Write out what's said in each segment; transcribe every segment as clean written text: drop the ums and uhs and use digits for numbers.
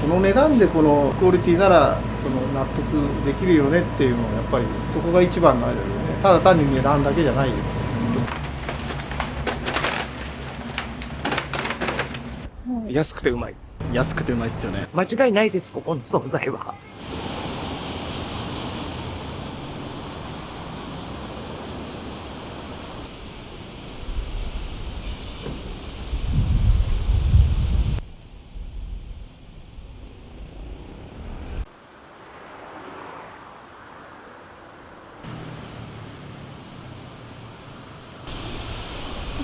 この値段でこのクオリティならその納得できるよねっていうのはやっぱりそこが一番のあれだよね。ただ単に値段だけじゃないよ。安くてうまい。安くてうまいですよね。間違いないです、ここの惣菜は。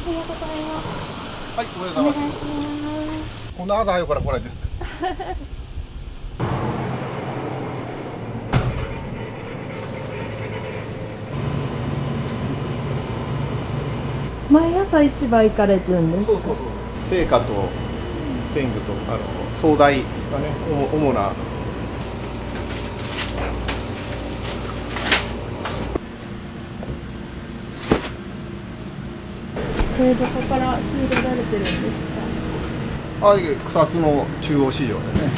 おはようございます。はい、おはようお願いしございます。ます。こんな朝早くから来ないで。毎朝市場行かれてるんですか？そうそうそう。青果と鮮魚と惣菜がね、主な。どこから仕入れられてるんですか？草津の中央市場でね。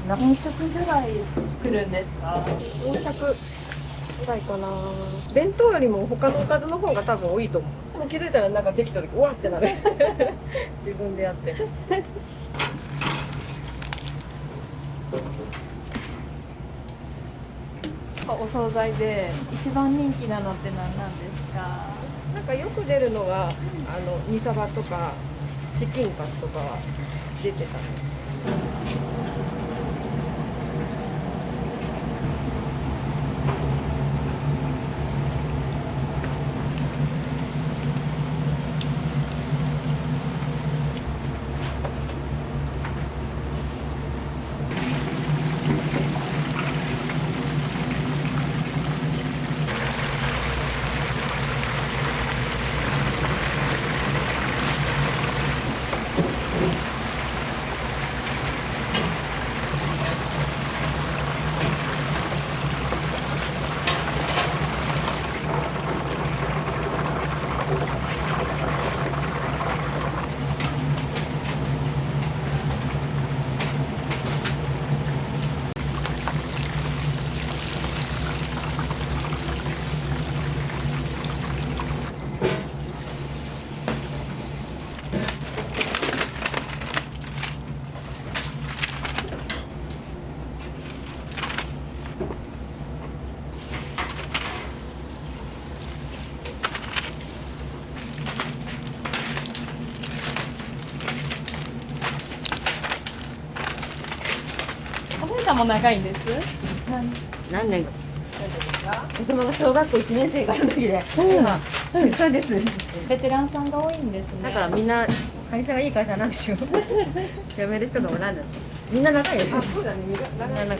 何食ぐらい作るんですか？400ぐらいかな。弁当よりも他のおかずの方が多分多いと思う。でも気づいたらなんかできた時うわってなる。自分でやって。お惣菜で一番人気なのって何なんですか？なんかよく出るのが煮サバとかチキンカツとかは出てたね。さんも長いんです。何年か。ですか？子供が小学校1年生からの時で、今、出産です。ベテランさんが多いんですね。だからみんな、会社がいい会社なんですよ。辞める人がおらんの。みんな長いよ。あ、そうだね。みんな長い。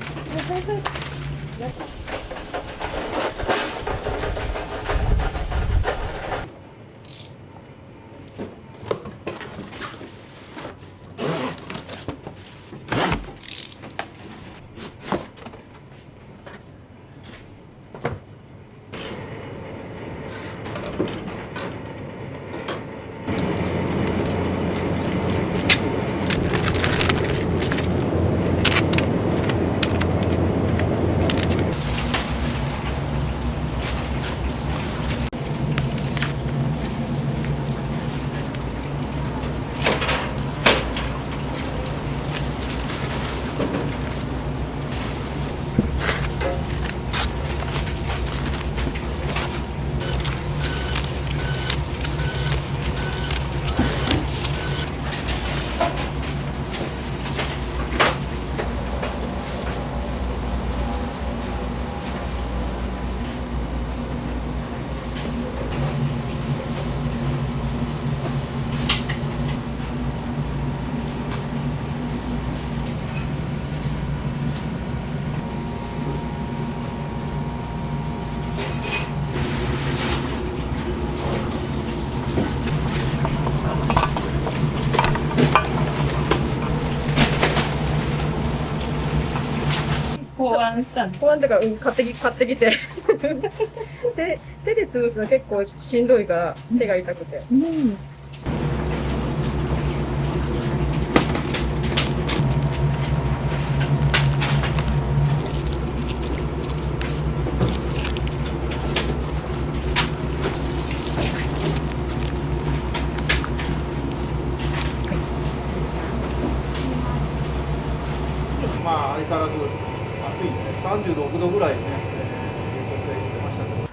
考案したの。考案ってか、買ってきて。手で潰すの結構しんどいから手が痛くて。うん。まあ相変わらず暑いね。36度ぐらいね、冷凍で言ってましたけど。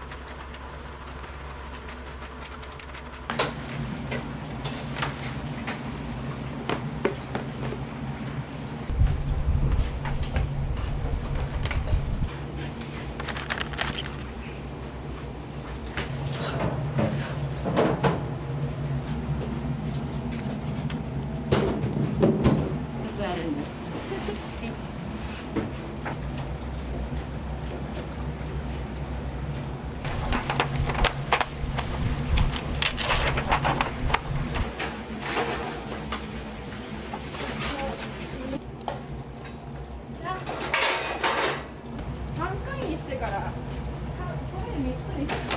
3回にしてから、これ3つにして。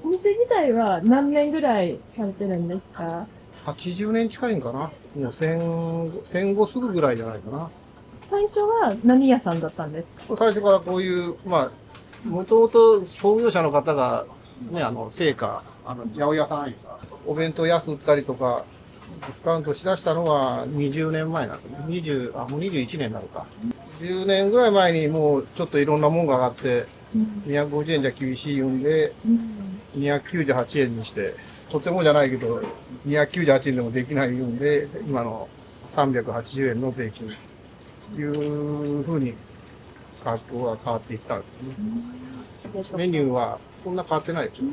お店自体は何年ぐらいされてるんですか80年近いんかな。もう戦後すぐぐらいじゃないかな。最初は何屋さんだったんですか最初からこういう、まあ、もともと創業者の方が、ね、青果、八百屋さんいうか、お弁当安売ったりとか、ディスカウントしだしたのが20年前なんだね。もう21年になるか。10年ぐらい前にもうちょっといろんなもんが上がって、250円じゃ厳しいんで、298円にして、とてもじゃないけど、298円でもできない言うんで、今の380円の税金、いうふうに価格は変わっていったんですね。メニューはそんな変わってないですよ。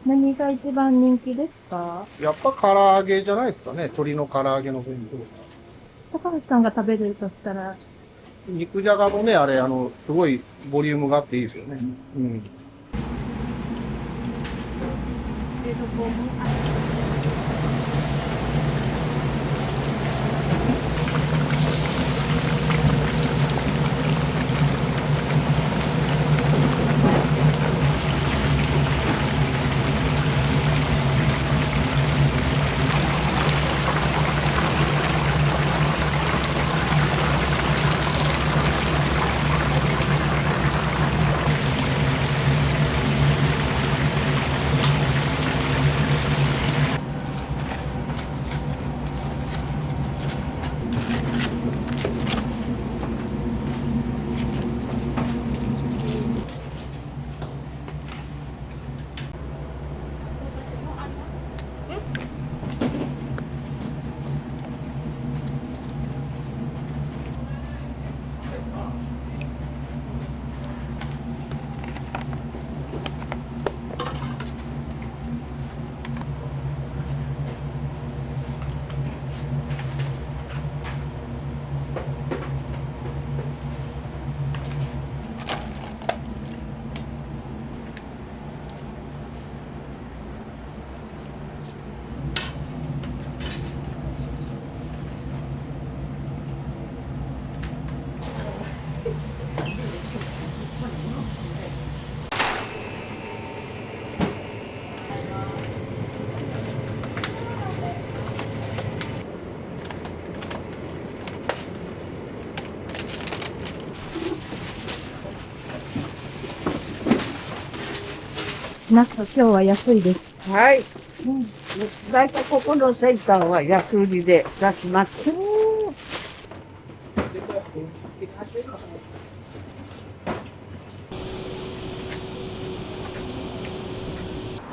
何が一番人気ですか？やっぱ唐揚げじゃないですかね。鶏の唐揚げの弁当。高橋さんが食べるとしたら、肉じゃがもね、あれ、すごいボリュームがあっていいですよね。うん。ナス、今日は安いです。はい。大体ここのセンターは安売りで出します。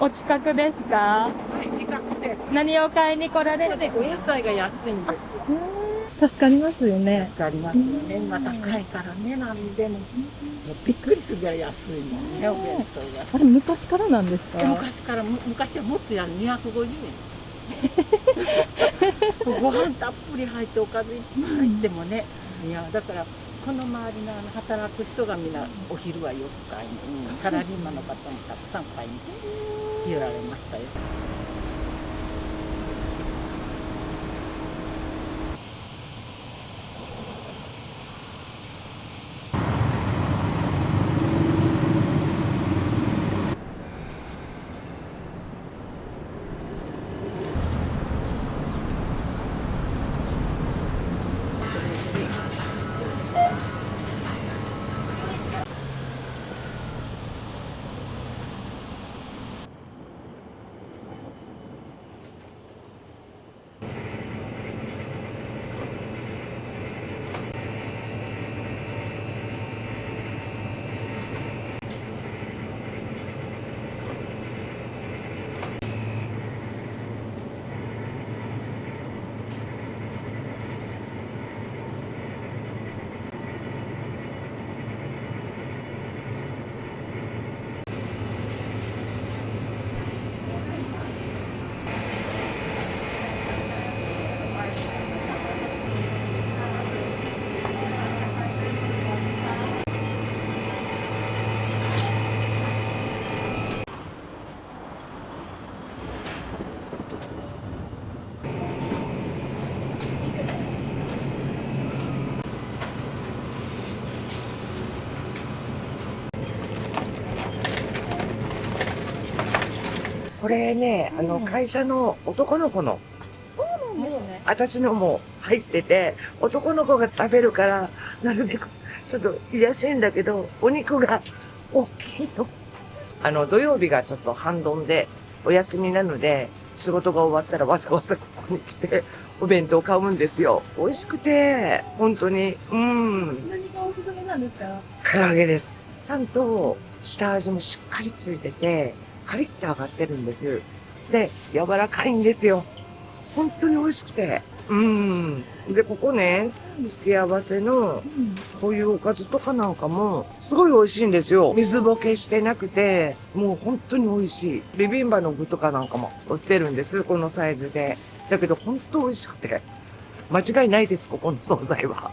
お近くですか？近くです。何を買いに来られる？お野菜が安いんです。助かりますよね。助かりますよね。今高いからね、なんでも。びっくりするぐらい安いもんね、お弁当が。あれ、昔からなんですか？昔はもっと250円。ご飯たっぷり入っておかずいっぱい入ってもね。いや、だからこの周りの働く人がみんなお昼はよく買いに、サラリーマンの方もたくさん買いに来られましたよ。これね、会社の男の子の、そうなんですね。私のも入ってて、男の子が食べるから、なるべく、ちょっと安いんだけど、お肉が大きいの。土曜日がちょっと半ドンで、お休みなので、仕事が終わったらわざわざここに来て、お弁当買うんですよ。美味しくて、本当に、何がおすすめなんですか？唐揚げです。ちゃんと下味もしっかりついてて、カリッと揚がってるんですよ。で、柔らかいんですよ。本当に美味しくて。うん。で、ここね、付け合わせの、こういうおかずとかなんかも、すごい美味しいんですよ。水ぼけしてなくて、もう本当に美味しい。ビビンバの具とかなんかも売ってるんです、このサイズで。だけど本当美味しくて。間違いないです、ここの惣菜は。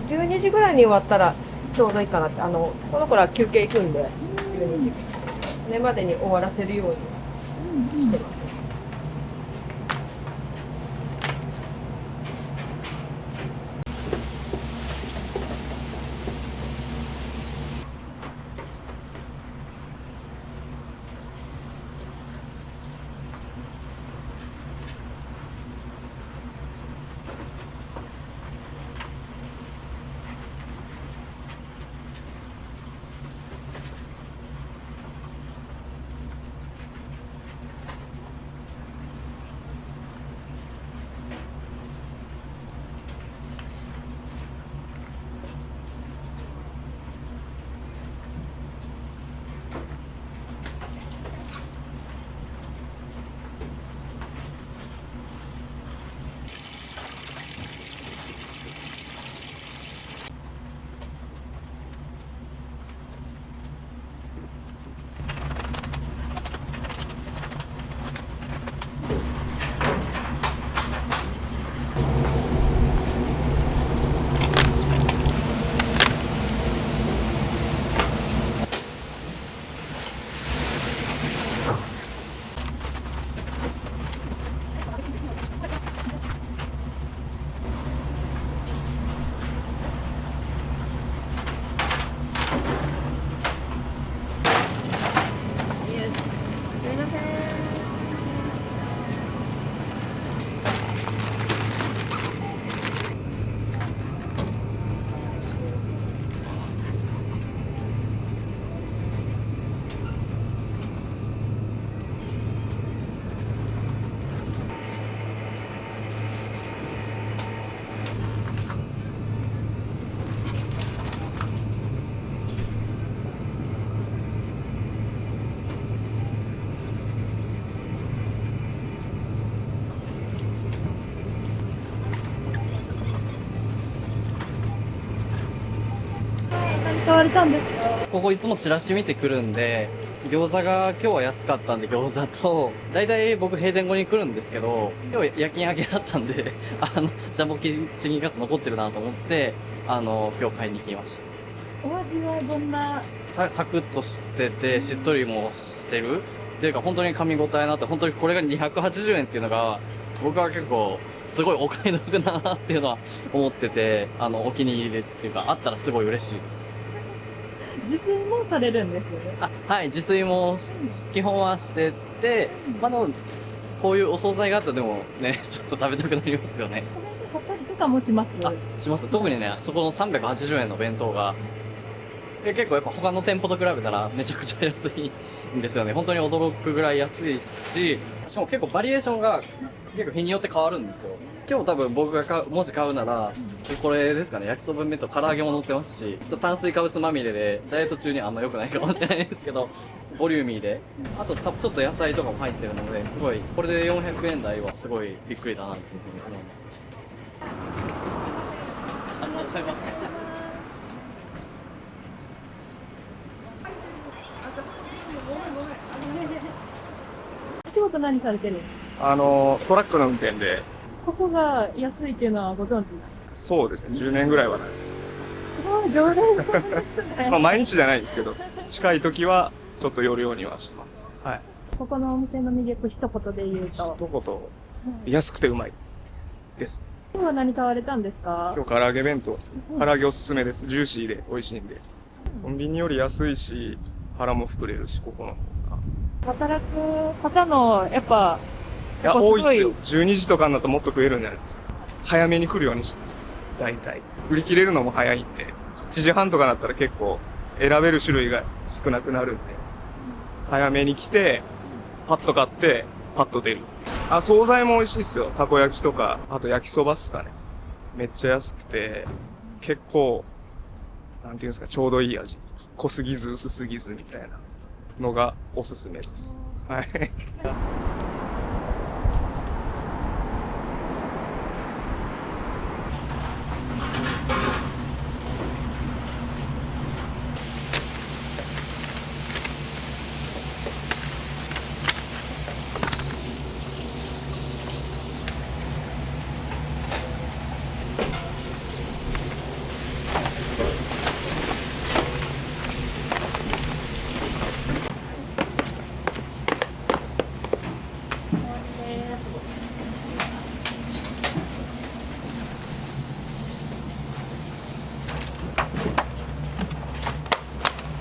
12時ぐらいに終わったらちょうどいいかなって、この子ら休憩行くんで、12時。それまでに終わらせるようにしてます。買われたんですか？ここいつもチラシ見てくるんで、餃子が今日は安かったんで餃子と、だいたい僕閉店後に来るんですけど、今日夜勤明けだったんで、ジャンボチキンカツ残ってるなと思って、今日買いに来ました。お味はどんな？サクッとしてて、しっとりもしてる。っていうか本当に噛み応えのあって、本当にこれが280円っていうのが、僕は結構、すごいお買い得だなっていうのは思ってて、お気に入りでっていうか、あったらすごい嬉しいです。自炊もされるんですよね。はい、自炊も基本はしてて、こういうお惣菜があったらでもね、ちょっと食べたくなりますよね。コメント買ったりとかもします？します。特にね、そこの380円の弁当が、結構やっぱ他の店舗と比べたらめちゃくちゃ安いんですよね。本当に驚くぐらい安いし、しかも結構バリエーションが結構日によって変わるんですよ。今日多分僕がもし買うなら、これですかね、焼きそば弁当、唐揚げも乗ってますし、ちょっと炭水化物まみれで、ダイエット中にはあんま良くないかもしれないですけど、ボリューミーで、あとちょっと野菜とかも入ってるので、すごい、これで400円台はすごいびっくりだなっていうふうに思います。ありがとうございます。お仕事何されてる？トラックの運転で、ここが安いっていうのはご存知？そうですね、10年ぐらいはない。すごい常連さんですね。まあ毎日じゃないですけど、近い時はちょっと寄るようにはしてます。はい。ここのお店の魅力一言で言うと。一言、安くてうまいです。今日は何買われたんですか？今日唐揚げ弁当です。唐揚げおすすめです。ジューシーで美味しいんで。コンビニより安いし、腹も膨れるし、ここの方が。働く方の、やっぱ、いや、すごい多いっすよ。12時とかになったらもっと食えるんじゃないですか。早めに来るようにしてます。大体。売り切れるのも早いんで。1時半とかになったら結構選べる種類が少なくなるんで。早めに来て、パッと買って、パッと出るっていう。あ、惣菜も美味しいっすよ。たこ焼きとか、あと焼きそばっすかね。めっちゃ安くて、結構、なんていうんですか、ちょうどいい味。濃すぎず薄すぎずみたいなのがおすすめです。はい。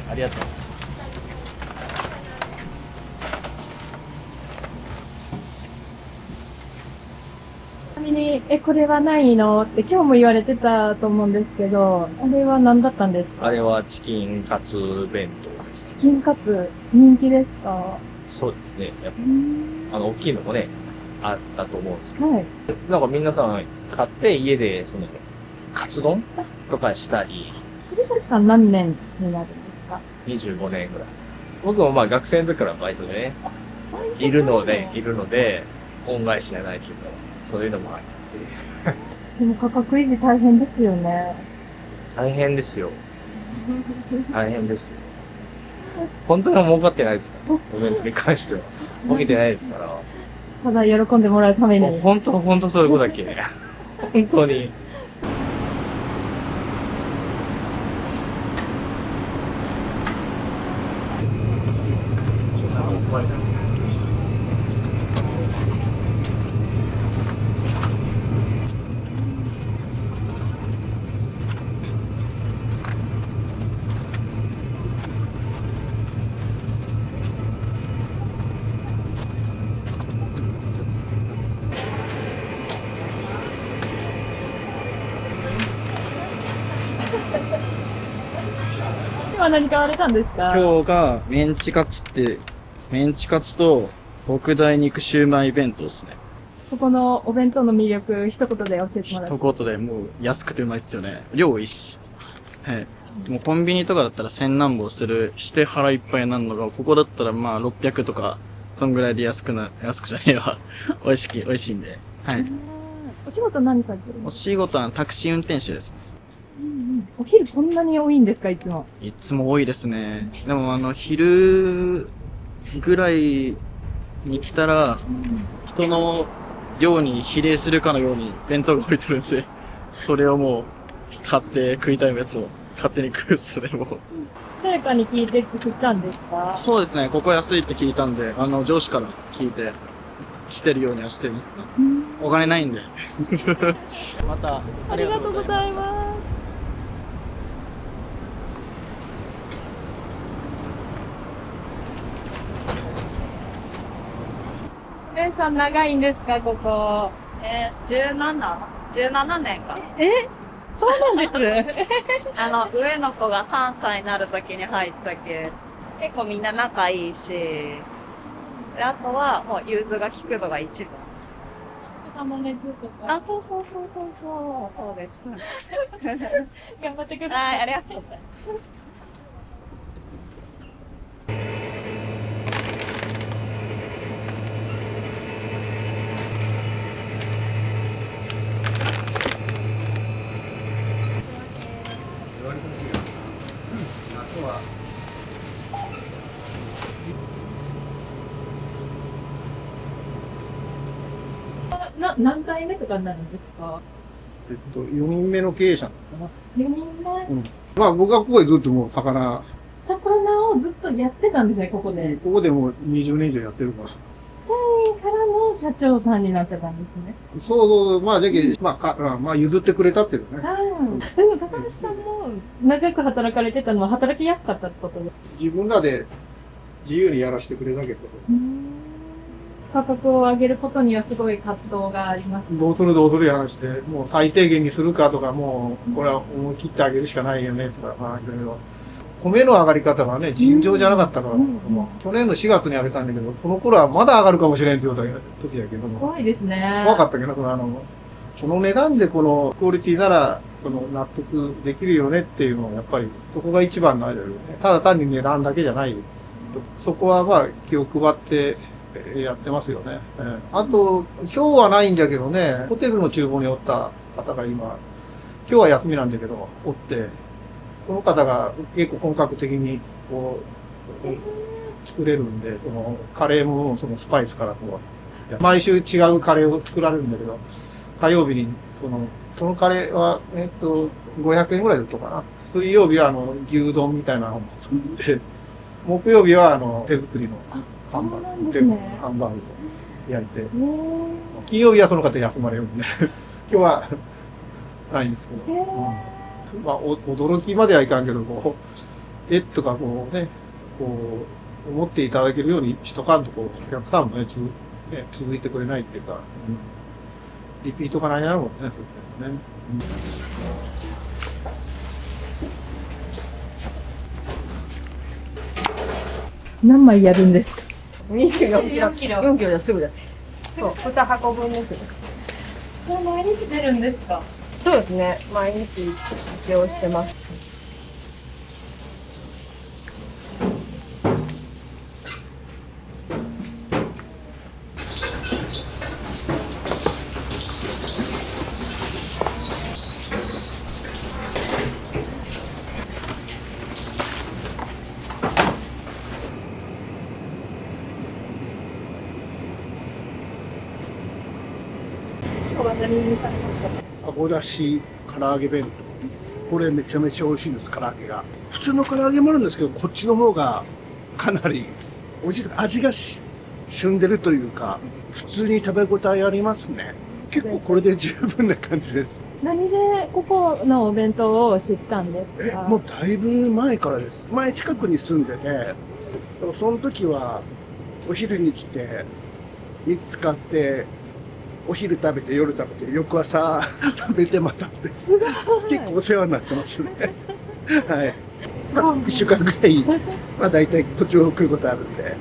ありがとう。ちなみに、これはないのって今日も言われてたと思うんですけど、あれは何だったんですか？あれはチキンカツ弁当です。チキンカツ、人気ですか？はそうですね。やっぱ大きいのもね、あったと思うんですけど、い。なんか皆さん買って家で、カツ丼とかしたり、栗崎さん何年になるんですか25年ぐらい。僕もまあ学生の時からバイトでね、いるので、恩返しじゃないけど、そういうのもあって、でも価格維持大変ですよね。大変ですよ。大変ですよ。本当に儲かってないですから、お弁当に関しては。儲けてないですから。ただ喜んでもらうために。本当そういうことだっけ。本当に。今何買われたんですか？今日がメンチカツって、メンチカツと特大肉シューマイ弁当ですね。ここのお弁当の魅力、一言で教えてもらって。一言でもう安くてうまいっすよね。量多いし。はい。もうコンビニとかだったら千何本する、して腹いっぱいになるのが、ここだったらまあ600とか、そんぐらいで安くじゃねえわ。美味しいんで。はい。お仕事何されてるんおですか？仕事はタクシー運転手です。お昼こんなに多いんですか、いつも。いつも多いですね。でも昼ぐらいに来たら、人の量に比例するかのように弁当が置いてるんで、それをもう買って食いたいやつを勝手に食うっすね、もう。誰かに聞いてって知ったんですか？そうですね、ここ安いって聞いたんで、上司から聞いて、来てるようにはしてますね。お金ないんで。また、ありがとうございます。お姉さん長いんですか、ここ。17年か。そうなんです。上の子が3歳になる時に入ったけ、結構みんな仲いいし、であとはもう融通が利くのが一番。様熱とか。あ、そうそうです。頑張ってください。はい、ありがとうございます。何代目とかになるんですか4人目の経営者なのかな。 ?4 人目。まあ僕はここでずっともう魚、魚をずっとやってたんですね、ここで。ここでもう20年以上やってるから。社員からの社長さんになっちゃったんですね。そうそう、まあ、じゃけ、まあ、まあ、譲ってくれたっていうね。でも高橋さんも長く働かれてたのは働きやすかったってことで。自分らで自由にやらせてくれたけど、価格を上げることにはすごい葛藤がありました。どうするやらして、もう最低限にするかとか、もう、これは思い切ってあげるしかないよね、とか、まあ、いろいろ。米の上がり方がね、尋常じゃなかったから、去年の4月に上げたんだけど、その頃はまだ上がるかもしれんっていう時だけども。怖いですね。怖かったけど、この値段でこのクオリティなら、納得できるよねっていうのは、やっぱり、そこが一番のあれだよね。ただ単に値段だけじゃない。そこはまあ、気を配ってやってますよね。あと、今日はないんだけどね、ホテルの厨房におった方が今日は休みなんだけど、おって、その方が結構本格的に、こう、作れるんで、カレーもそのスパイスからこう、毎週違うカレーを作られるんだけど、火曜日に、そのカレーは、500円ぐらいだったかな。水曜日は牛丼みたいなのを作って、木曜日は手作りのハンバーグ、ハンバーグを焼いて、金曜日はその方休まれるんで、今日はないんですけど、まあ、驚きまではいかんけど、こう、とかこうね、こう、思っていただけるようにしとかんと、こう、お客さんもね、続いてくれないっていうか、リピートがないなるもんね、そういうのね。何枚やるんですか24キロ。4キロですぐだ。そう、2箱分です。それ毎日出るんですか？そうですね。毎日一応してます。あごだし唐揚げ弁当、これめちゃめちゃ美味しいんです。唐揚げが普通の唐揚げもあるんですけど、こっちの方がかなり美味しい。味が旬でるというか、普通に食べ応えありますね。結構これで十分な感じです。何でここのお弁当を知ったんですか？もうだいぶ前からです。前近くに住んでて、その時はお昼に来て3つ買って、お昼食べて夜食べて翌朝食べてまたって結構お世話になってますね。はい。1週間ぐらい、まあ大体途中来ることあるんで。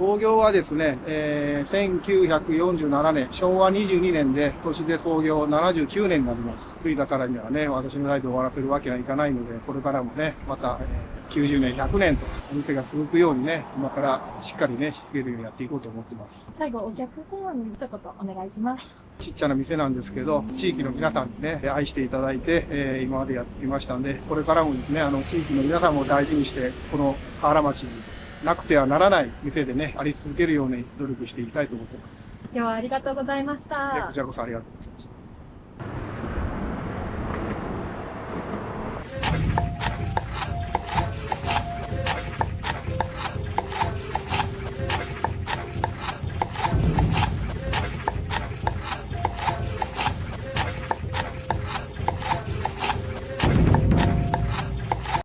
創業はですね、1947年、昭和22年で、今年で創業79年になります。継いだからにはね、私の代で終わらせるわけにはいかないので、これからもね、また、90年、100年とお店が続くようにね、今からしっかりね、弾けるようにやっていこうと思ってます。最後、お客様に一言お願いします。ちっちゃな店なんですけど、地域の皆さんにね、愛していただいて、今までやってきましたんで、これからもですね、地域の皆さんも大事にして、この河原町になくてはならない店でね、あり続けるように努力していきたいと思っています。今日はありがとうございました。こちらこそありがとうございました。